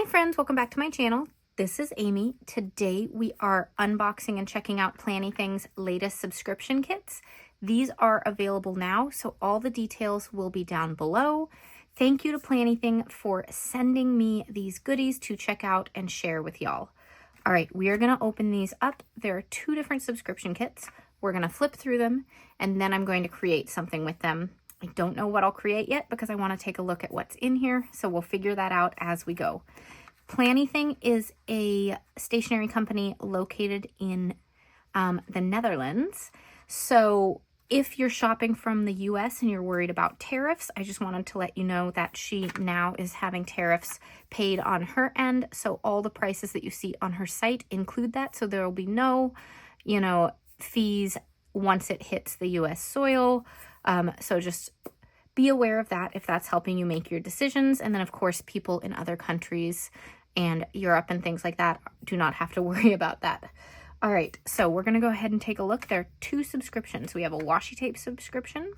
Hi friends, welcome back to my channel. This is Amy. Today we are unboxing and checking out Planything's latest subscription kits. These are available now, so all the details will be down below. Thank you to Planything for sending me these goodies to check out and share with y'all. All right, we are going to open these up. There are two different subscription kits. We're going to flip through them, and then I'm going to create something with them. I don't know what I'll create yet because I want to take a look at what's in here, so we'll figure that out as we go. Planything is a stationery company located in the Netherlands. So if you're shopping from the US and you're worried about tariffs, I just wanted to let you know that she now is having tariffs paid on her end. So all the prices that you see on her site include that. So there will be no, fees once it hits the US soil. So just be aware of that if that's helping you make your decisions. And then, of course, people in other countries and Europe and things like that do not have to worry about that. All right, so we're going to go ahead and take a look. There are two subscriptions. We have a washi tape subscription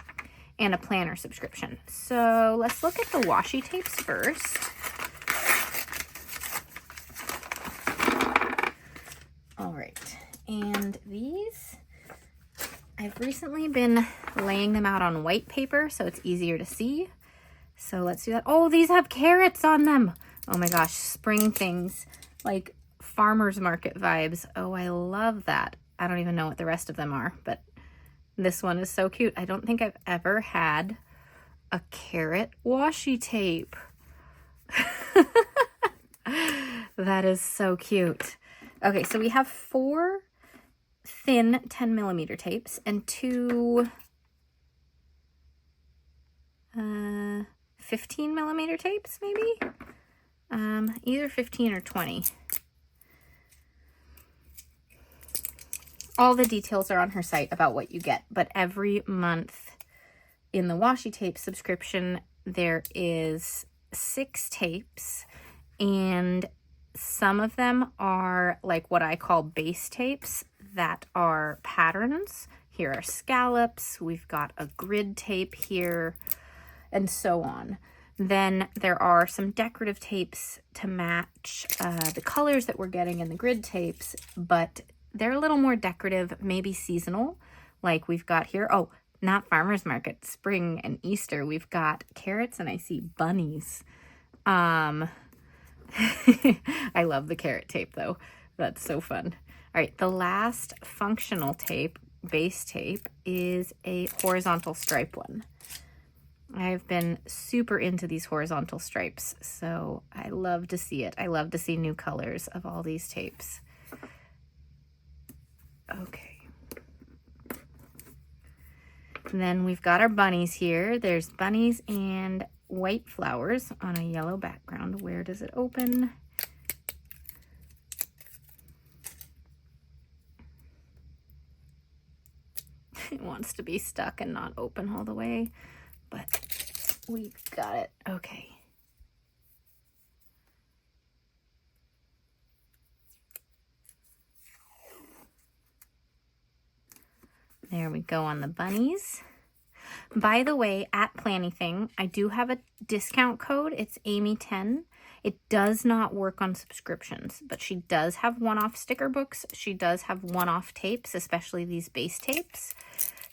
and a planner subscription. So let's look at the washi tapes first. All right, and these, I've recently been laying them out on white paper so it's easier to see. So let's do that. Oh, these have carrots on them. Oh my gosh, spring things, like farmer's market vibes. Oh, I love that. I don't even know what the rest of them are, but this one is so cute. I don't think I've ever had a carrot washi tape. That is so cute. Okay, so we have 4 thin 10mm tapes and 2 15mm tapes, maybe? Either 15 or 20. All the details are on her site about what you get, but every month in the washi tape subscription, there is 6 tapes, and some of them are like what I call base tapes that are patterns. Here are scallops, we've got a grid tape here, and so on. Then there are some decorative tapes to match the colors that we're getting in the grid tapes, but they're a little more decorative, maybe seasonal, like we've got here. Oh, not farmer's market, spring and Easter. We've got carrots and I see bunnies. I love the carrot tape though. That's so fun. All right, the last functional tape, base tape, is a horizontal stripe one. I've been super into these horizontal stripes, so I love to see it. I love to see new colors of all these tapes. Okay. And then we've got our bunnies here. There's bunnies and white flowers on a yellow background. Where does it open? It wants to be stuck and not open all the way, but we got it. Okay. There we go on the bunnies. By the way, at Planything, I do have a discount code. It's Amy10. It does not work on subscriptions, but she does have one-off sticker books. She does have one-off tapes, especially these base tapes.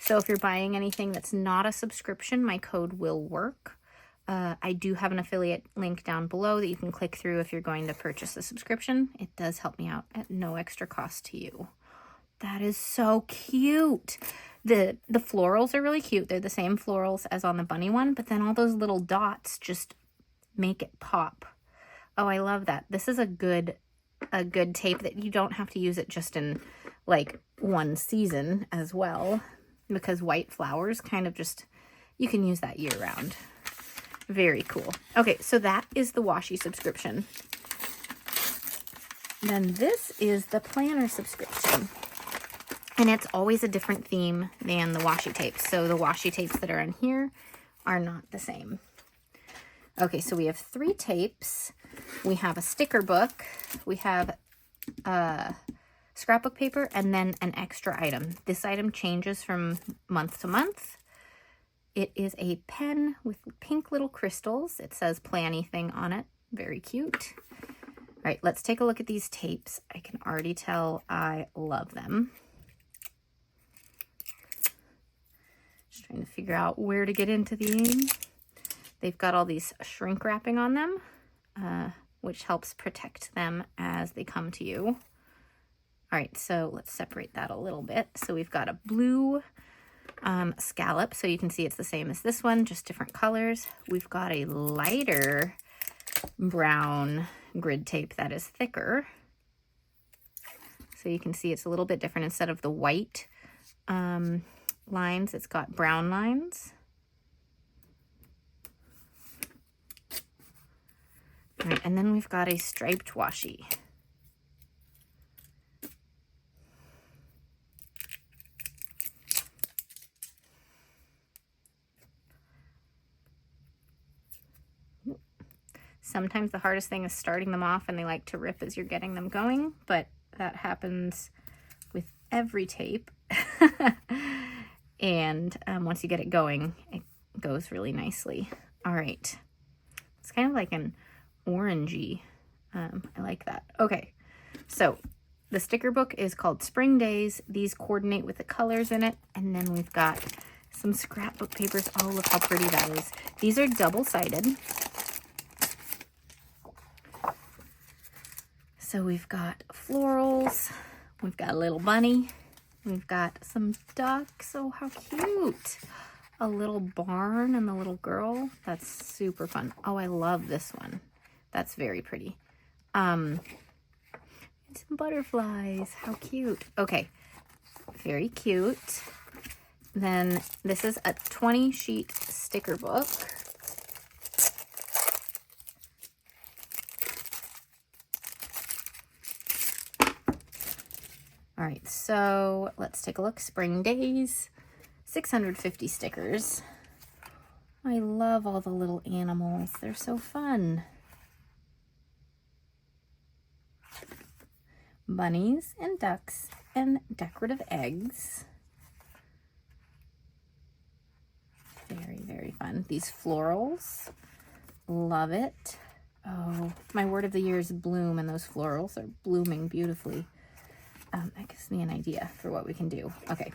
So if you're buying anything that's not a subscription, my code will work. I do have an affiliate link down below that you can click through if you're going to purchase a subscription. It does help me out at no extra cost to you. That is so cute. The florals are really cute. They're the same florals as on the bunny one, but then all those little dots just make it pop. Oh, I love that. This is a good tape that you don't have to use it just in like one season as well, because white flowers kind of just, you can use that year round. Very cool. Okay, so that is the washi subscription. Then this is the planner subscription. And it's always a different theme than the washi tapes. So the washi tapes that are in here are not the same. Okay, so we have 3 tapes. We have a sticker book. We have scrapbook paper, and then an extra item. This item changes from month to month. It is a pen with pink little crystals. It says Planything on it. Very cute. right, let's take a look at these tapes. I can already tell I love them. Just trying to figure out where to get into these. They've got all these shrink wrapping on them, which helps protect them as they come to you. All right, so let's separate that a little bit. So we've got a blue scallop, so you can see it's the same as this one, just different colors. We've got a lighter brown grid tape that is thicker. So you can see it's a little bit different. Instead of the white lines, it's got brown lines. All right, and then we've got a striped washi. Sometimes the hardest thing is starting them off and they like to rip as you're getting them going, but that happens with every tape. And once you get it going, it goes really nicely. All right. It's kind of like an orangey. I like that. Okay. So the sticker book is called Spring Days. These coordinate with the colors in it. And then we've got some scrapbook papers. Oh, look how pretty that is. These are double-sided. So we've got florals, we've got a little bunny, we've got some ducks. Oh, how cute. A little barn and the little girl. That's super fun. Oh, I love this one. That's very pretty. And some butterflies. How cute. Okay, very cute. Then this is a 20-sheet sticker book. All right, so let's take a look. Spring Days, 650 stickers. I love all the little animals. They're so fun. Bunnies and ducks and decorative eggs. Very, very fun. These florals, love it. Oh, my word of the year is bloom, and those florals are blooming beautifully. That gives me an idea for what we can do. Okay.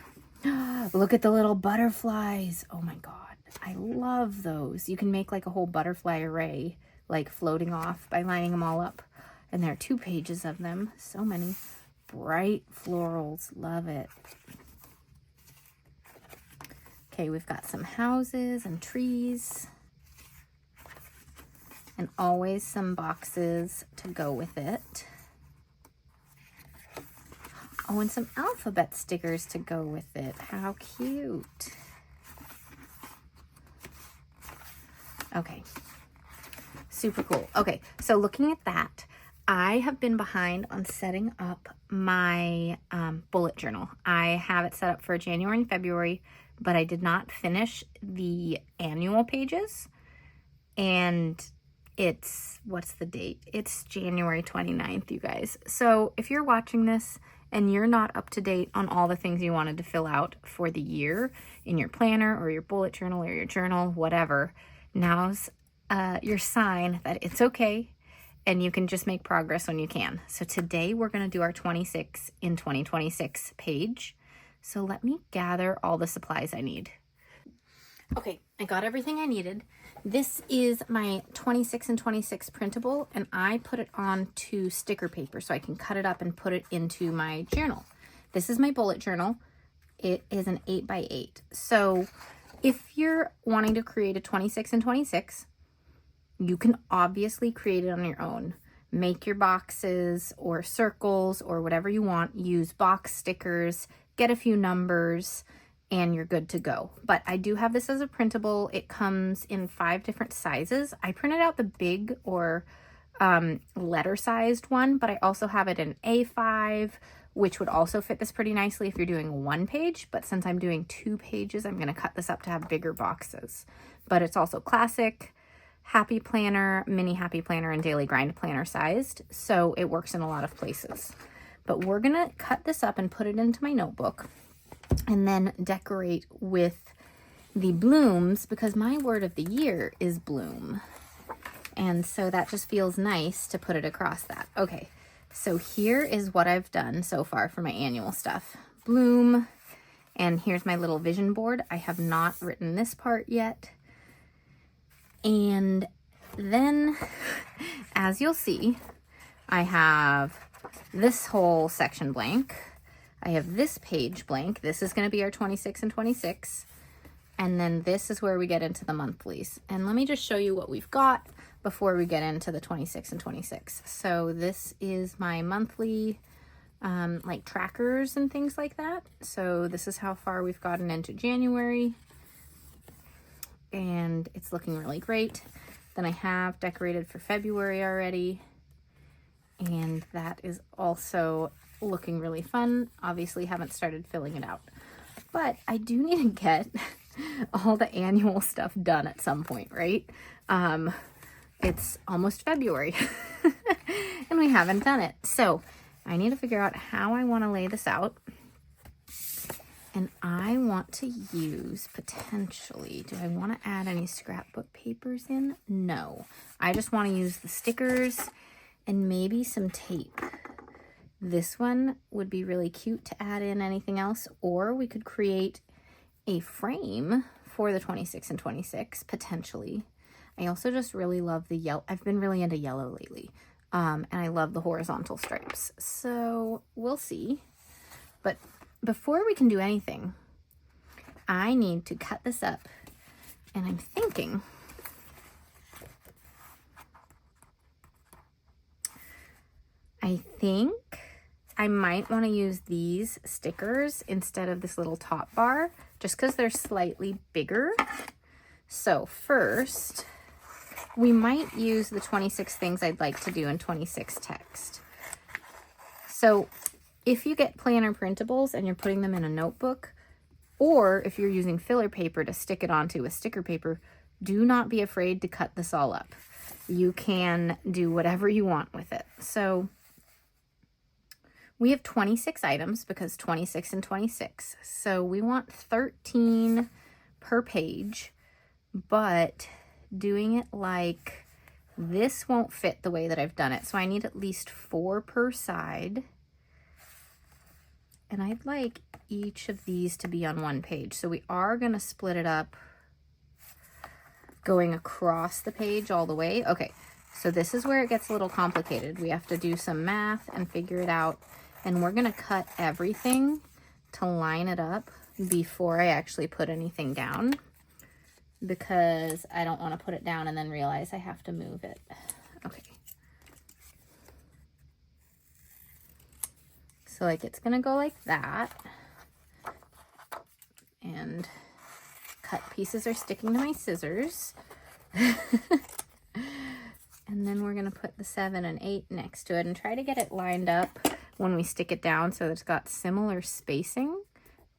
Look at the little butterflies. Oh my God. I love those. You can make like a whole butterfly array, like floating off by lining them all up. And there are 2 pages of them. So many bright florals. Love it. Okay, we've got some houses and trees. And always some boxes to go with it. Oh, and some alphabet stickers to go with it. How cute. Okay. Super cool. Okay, so looking at that, I have been behind on setting up my bullet journal. I have it set up for January and February, but I did not finish the annual pages. And it's, what's the date? It's January 29th, you guys. So if you're watching this and you're not up to date on all the things you wanted to fill out for the year in your planner or your bullet journal or your journal, whatever, now's your sign that it's okay and you can just make progress when you can. So today we're going to do our 26 in 2026 page. So let me gather all the supplies I need. Okay, I got everything I needed. This is my 26 and 26 printable, and I put it onto sticker paper so I can cut it up and put it into my journal. This is my bullet journal. It is an 8x8. So if you're wanting to create a 26 and 26, you can obviously create it on your own. Make your boxes or circles or whatever you want. Use box stickers, get a few numbers, and you're good to go. But I do have this as a printable. It comes in 5 different sizes. I printed out the big or letter-sized one, but I also have it in A5, which would also fit this pretty nicely if you're doing 1 page. But since I'm doing 2 pages, I'm going to cut this up to have bigger boxes. But it's also classic, happy planner, mini happy planner, and daily grind planner sized. So it works in a lot of places. But we're going to cut this up and put it into my notebook, and then decorate with the blooms, because my word of the year is bloom. And so that just feels nice to put it across that. Okay, so here is what I've done so far for my annual stuff. Bloom, and here's my little vision board. I have not written this part yet. And then, as you'll see, I have this whole section blank. I have this page blank. This is going to be our 26 and 26. And then this is where we get into the monthlies. And let me just show you what we've got before we get into the 26 and 26. So this is my monthly like trackers and things like that. So this is how far we've gotten into January. And it's looking really great. Then I have decorated for February already. And that is also looking really fun. Obviously haven't started filling it out. But I do need to get all the annual stuff done at some point, right? It's almost February and we haven't done it. So I need to figure out how I want to lay this out. And I want to use potentially, do I want to add any scrapbook papers in? No, I just want to use the stickers and maybe some tape. This one would be really cute to add in anything else, or we could create a frame for the 26 and 26 potentially. I also just really love the yellow. I've been really into yellow lately. And I love the horizontal stripes. So we'll see. But before we can do anything, I need to cut this up. And I'm thinking I might want to use these stickers instead of this little top bar, just because they're slightly bigger. So first, we might use the 26 things I'd like to do in 26 text. So if you get planner printables and you're putting them in a notebook, or if you're using filler paper to stick it onto a sticker paper, do not be afraid to cut this all up. You can do whatever you want with it. So we have 26 items because 26 and 26. So we want 13 per page, but doing it like this won't fit the way that I've done it. So I need at least 4 per side. And I'd like each of these to be on one page. So we are going to split it up going across the page all the way. Okay, so this is where it gets a little complicated. We have to do some math and figure it out. And we're going to cut everything to line it up before I actually put anything down, because I don't want to put it down and then realize I have to move it. Okay. So like it's going to go like that. And cut pieces are sticking to my scissors. And then we're going to put the 7 and 8 next to it and try to get it lined up when we stick it down so it's got similar spacing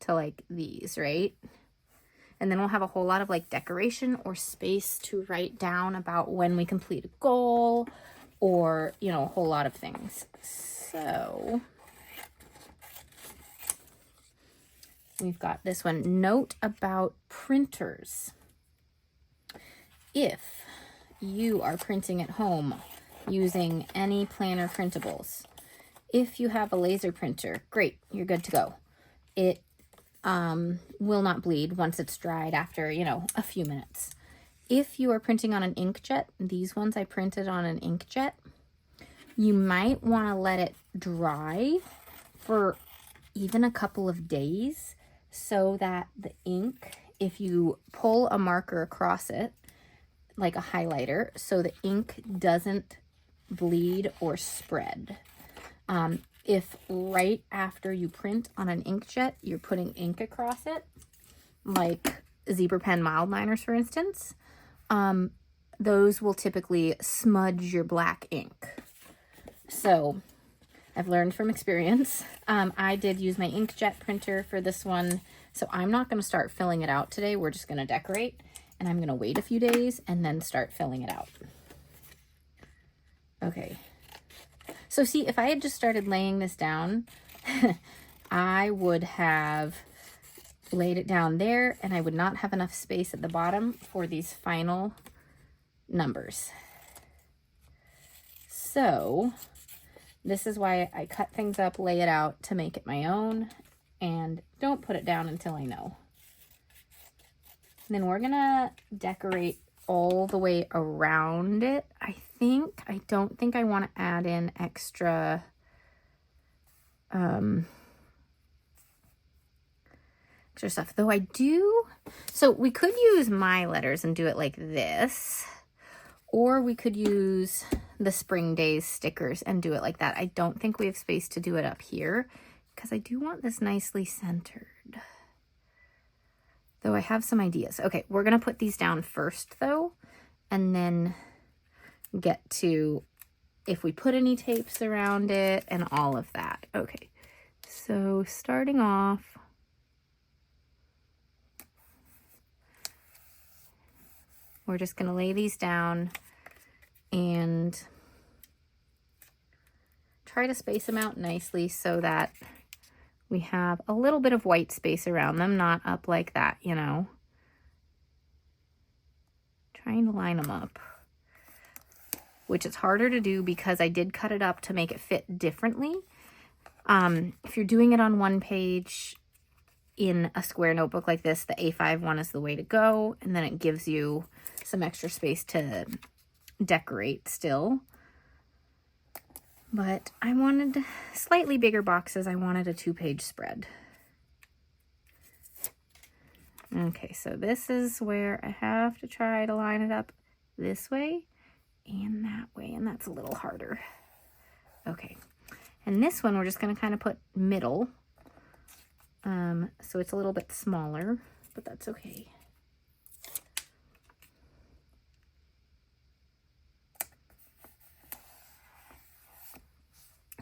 to like these, right? And then we'll have a whole lot of like decoration or space to write down about when we complete a goal, or, you know, a whole lot of things. So we've got this one. Note about printers. If you are printing at home using any planner printables, if you have a laser printer, great, you're good to go. It will not bleed once it's dried after, you know, a few minutes. If you are printing on an inkjet, these ones I printed on an inkjet, you might want to let it dry for even a couple of days so that the ink, if you pull a marker across it, like a highlighter, so the ink doesn't bleed or spread. If right after you print on an inkjet, you're putting ink across it, like zebra pen mild liners, for instance, those will typically smudge your black ink. So I've learned from experience. I did use my inkjet printer for this one, so I'm not going to start filling it out today. We're just going to decorate, and I'm going to wait a few days and then start filling it out. Okay. So see, if I had just started laying this down, I would have laid it down there, and I would not have enough space at the bottom for these final numbers. So this is why I cut things up, lay it out to make it my own, and don't put it down until I know. And then we're gonna decorate all the way around it. I don't think I want to add in extra stuff, though I do. So we could use my letters and do it like this, or we could use the Spring Days stickers and do it like that. I don't think we have space to do it up here because I do want this nicely centered, though I have some ideas. Okay, we're gonna put these down first though, and then get to if we put any tapes around it and all of that. Okay, so starting off, we're just going to lay these down and try to space them out nicely so that we have a little bit of white space around them, not up like that, you know. Trying to line them up, which is harder to do because I did cut it up to make it fit differently. If you're doing it on one page in a square notebook like this, the A5 one is the way to go, and then it gives you some extra space to decorate still. But I wanted slightly bigger boxes. I wanted a 2-page spread. Okay, so this is where I have to try to line it up this way and that way, and that's a little harder. Okay, and this one we're just going to kind of put middle, so it's a little bit smaller, but that's okay.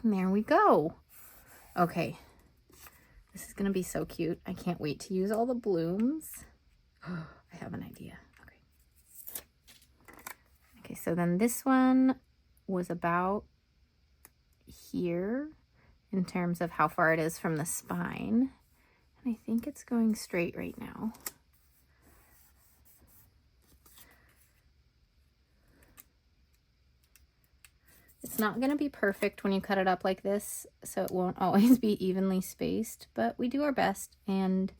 And there we go. Okay, this is going to be so cute. I can't wait to use all the blooms. Oh, I have an idea. Okay, so then this one was about here in terms of how far it is from the spine. And I think it's going straight right now. It's not going to be perfect when you cut it up like this, so it won't always be evenly spaced, but we do our best. And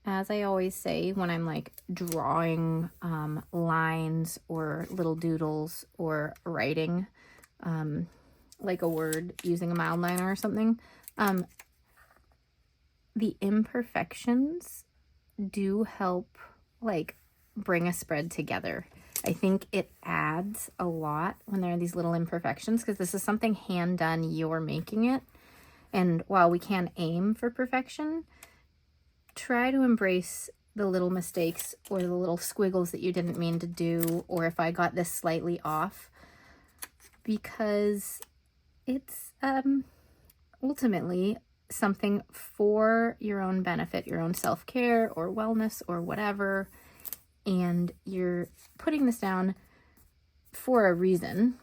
as I always say when I'm like drawing lines or little doodles or writing like a word using a mild liner or something, the imperfections do help like bring a spread together. I think it adds a lot when there are these little imperfections, because this is something hand done, you're making it. And while we can aim for perfection, try to embrace the little mistakes or the little squiggles that you didn't mean to do, or if I got this slightly off, because it's ultimately something for your own benefit, your own self-care or wellness or whatever, and you're putting this down for a reason.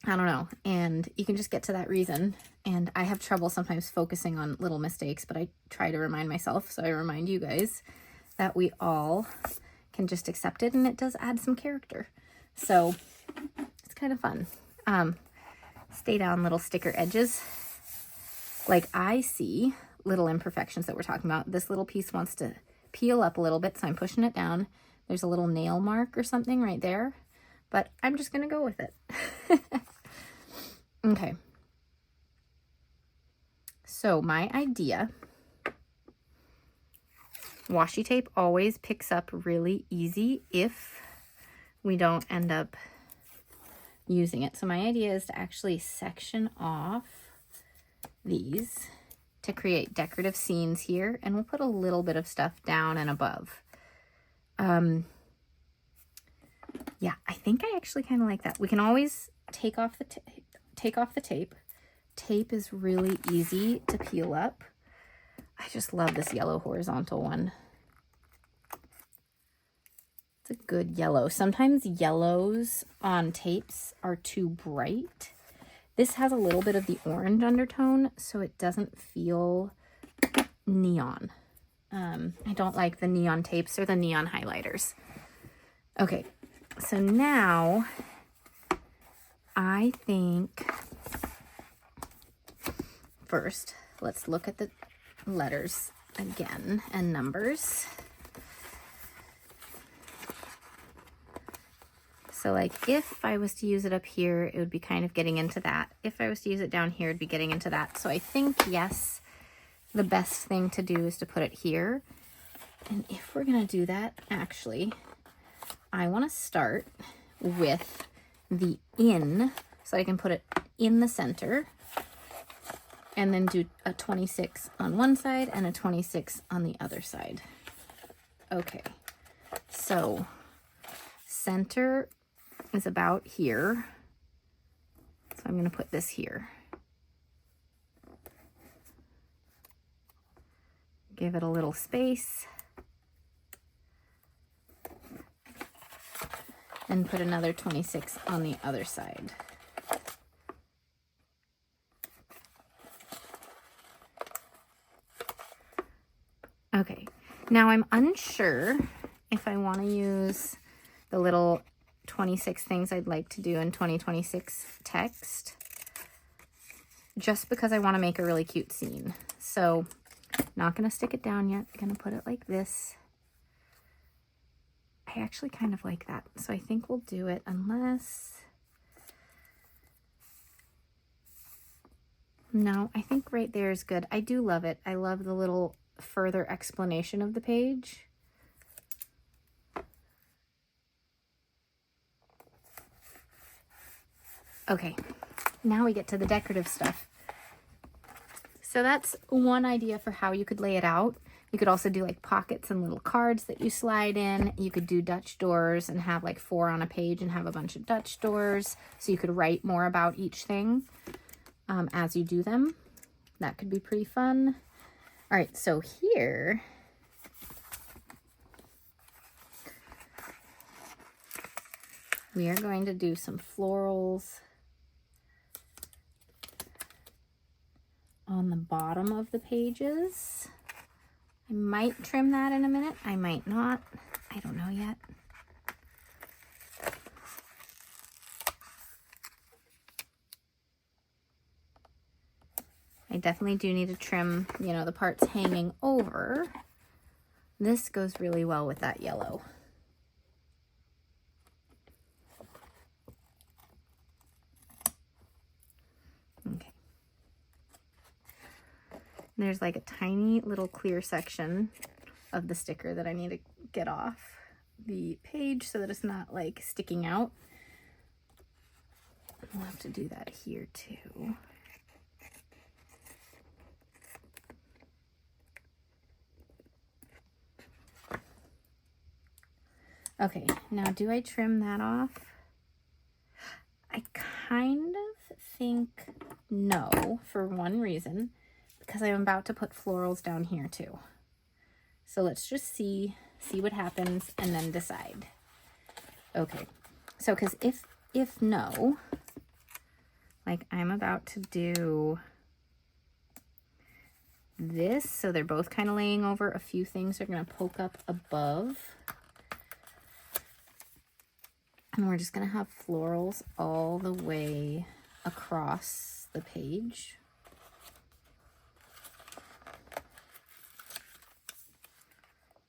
I don't know, and you can just get to that reason. And I have trouble sometimes focusing on little mistakes, but I try to remind myself, so I remind you guys that we all can just accept it, and it does add some character. So it's kind of fun. Stay down little sticker edges. Like I see little imperfections that we're talking about. This little piece wants to peel up a little bit, so I'm pushing it down. There's a little nail mark or something right there, but I'm just going to go with it. Okay. So my idea, washi tape always picks up really easy if we don't end up using it. So my idea is to actually section off these to create decorative scenes here, and we'll put a little bit of stuff down and above. Yeah, I think I actually kind of like that. We can always take off the tape. Tape is really easy to peel up. I just love this yellow horizontal one. It's a good yellow. Sometimes yellows on tapes are too bright. This has a little bit of the orange undertone, so it doesn't feel neon. I don't like the neon tapes or the neon highlighters. Okay, so now I think first, let's look at the letters again and numbers. So like if I was to use it up here, it would be kind of getting into that. If I was to use it down here, it'd be getting into that. So I think, yes, the best thing to do is to put it here. And if we're gonna do that, actually, I wanna start with the in, so I can put it in the center, and then do a 26 on one side and a 26 on the other side. Okay, so center is about here. So I'm gonna put this here. Give it a little space. And put another 26 on the other side. Okay, now I'm unsure if I want to use the little 26 things I'd like to do in 2026 text, just because I want to make a really cute scene. So, not going to stick it down yet. I'm going to put it like this. I actually kind of like that, so I think we'll do it, unless... No, I think right there is good. I do love it. I love the little further explanation of the page. Okay, now we get to the decorative stuff. So that's one idea for how you could lay it out. You could also do like pockets and little cards that you slide in. You could do Dutch doors and have like 4 on a page and have a bunch of Dutch doors. So you could write more about each thing as you do them. That could be pretty fun. All right, so here, we are going to do some florals on the bottom of the pages. I might trim that in a minute. I might not. I don't know yet. I definitely do need to trim, you know, the parts hanging over. This goes really well with that yellow. Okay. There's like a tiny little clear section of the sticker that I need to get off the page so that it's not like sticking out. We'll have to do that here too. Okay, now do I trim that off? I kind of think no, for one reason, because I'm about to put florals down here too. So let's just see what happens and then decide. Okay, so because if no, like I'm about to do this, so they're both kind of laying over. A few things are going to poke up above. And we're just going to have florals all the way across the page.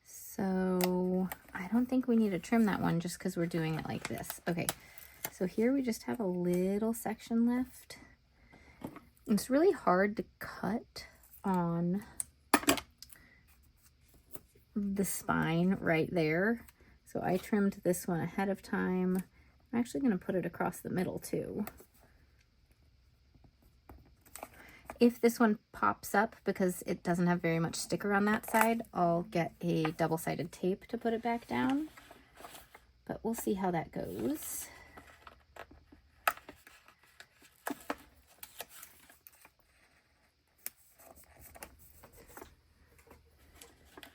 So I don't think we need to trim that one just because we're doing it like this. Okay, so here we just have a little section left. It's really hard to cut on the spine right there. So I trimmed this one ahead of time. I'm actually going to put it across the middle too. If this one pops up because it doesn't have very much sticker on that side, I'll get a double-sided tape to put it back down. But we'll see how that goes.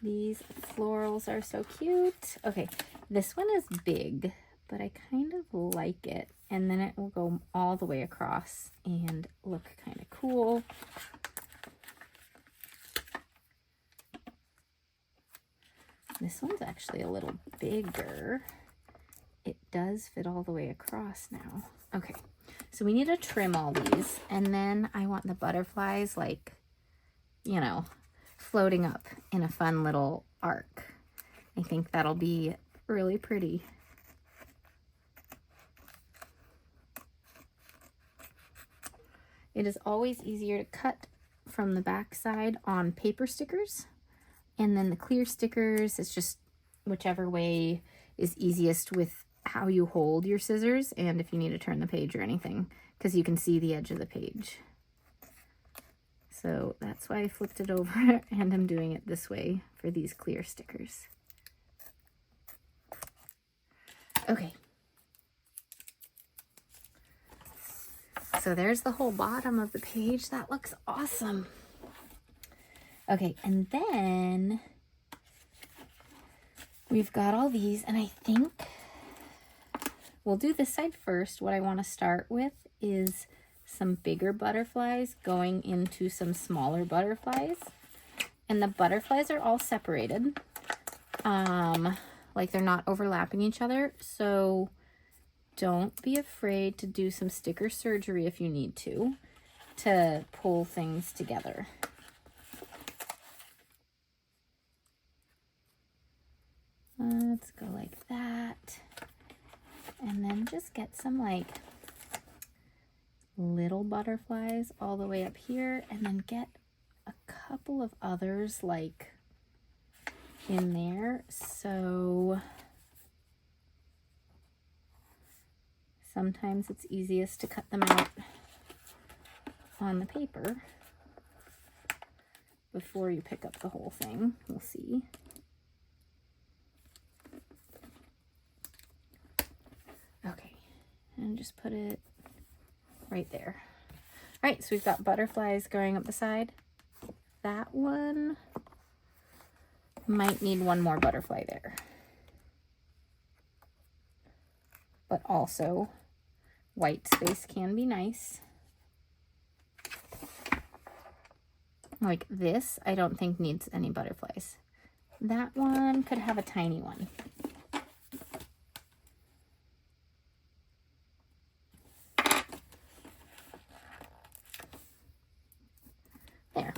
These florals are so cute. Okay, this one is big, but I kind of like it. And then it will go all the way across and look kind of cool. This one's actually a little bigger. It does fit all the way across now. Okay, So we need to trim all these, and then I want the butterflies, like, you know, floating up in a fun little arc. I think that'll be really pretty. It is always easier to cut from the back side on paper stickers, and then the clear stickers is just whichever way is easiest with how you hold your scissors and if you need to turn the page or anything, because you can see the edge of the page. So that's why I flipped it over and I'm doing it this way for these clear stickers. Okay. So there's the whole bottom of the page. That looks awesome. Okay, and then we've got all these, and I think we'll do this side first. What I want to start with is some bigger butterflies going into some smaller butterflies. And the butterflies are all separated. Like they're not overlapping each other. So don't be afraid to do some sticker surgery if you need to pull things together. Let's go like that. And then just get some like little butterflies all the way up here, and then get a couple of others like in there. So sometimes it's easiest to cut them out on the paper before you pick up the whole thing. We'll see. Okay, and just put it right there. All right, so we've got butterflies going up the side. That one might need one more butterfly there. But also, white space can be nice. Like this, I don't think needs any butterflies. That one could have a tiny one. There.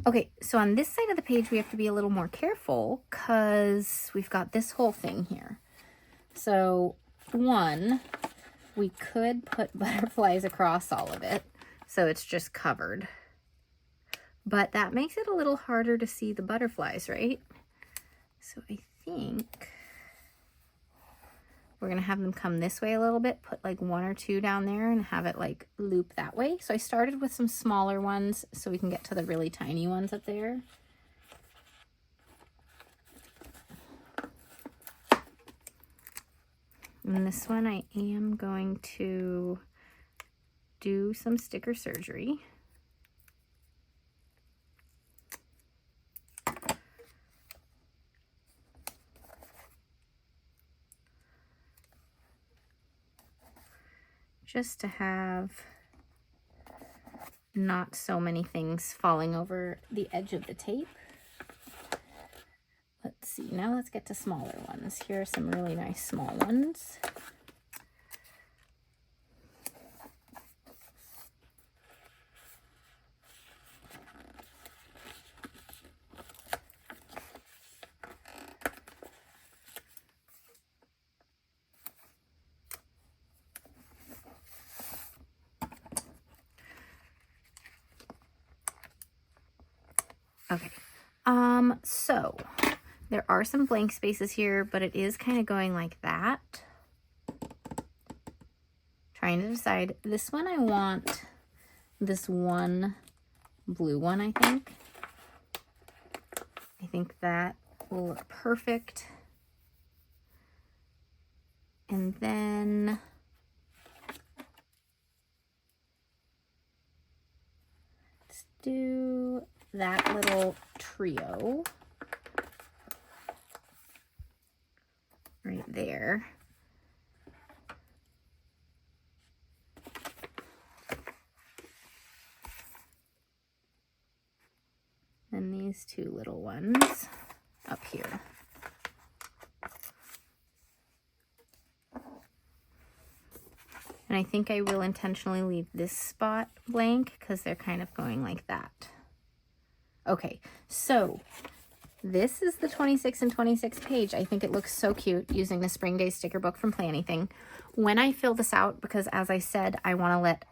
Okay, so on this side of the page, we have to be a little more careful because we've got this whole thing here. So one, we could put butterflies across all of it, so it's just covered. But that makes it a little harder to see the butterflies, right? So I think we're gonna have them come this way a little bit, put like one or two down there and have it like loop that way. So I started with some smaller ones so we can get to the really tiny ones up there. And this one I am going to do some sticker surgery. Just to have not so many things falling over the edge of the tape. Let's see, now let's get to smaller ones. Here are some really nice small ones. Okay, so there are some blank spaces here, but it is kind of going like that. Trying to decide. This one I want this one blue one, I think. I think that will look perfect. And then let's do that little trio right there. And these two little ones up here. And And I think I will intentionally leave this spot blank because they're kind of going like that. Okay, so this is the 26 and 26 page. I think it looks so cute using the Spring Day sticker book from Planything. When I fill this out, because as I said, I want to let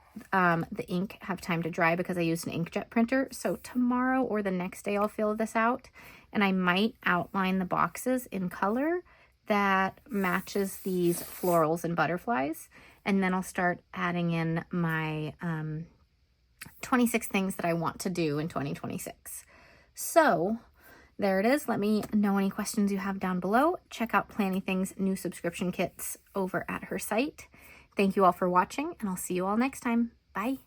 the ink have time to dry because I used an inkjet printer. So tomorrow or the next day I'll fill this out, and I might outline the boxes in color that matches these florals and butterflies. And then I'll start adding in my 26 things that I want to do in 2026. So there it is. Let me know any questions you have down below. Check out Planything's new subscription kits over at her site. Thank you all for watching, and I'll see you all next time. Bye.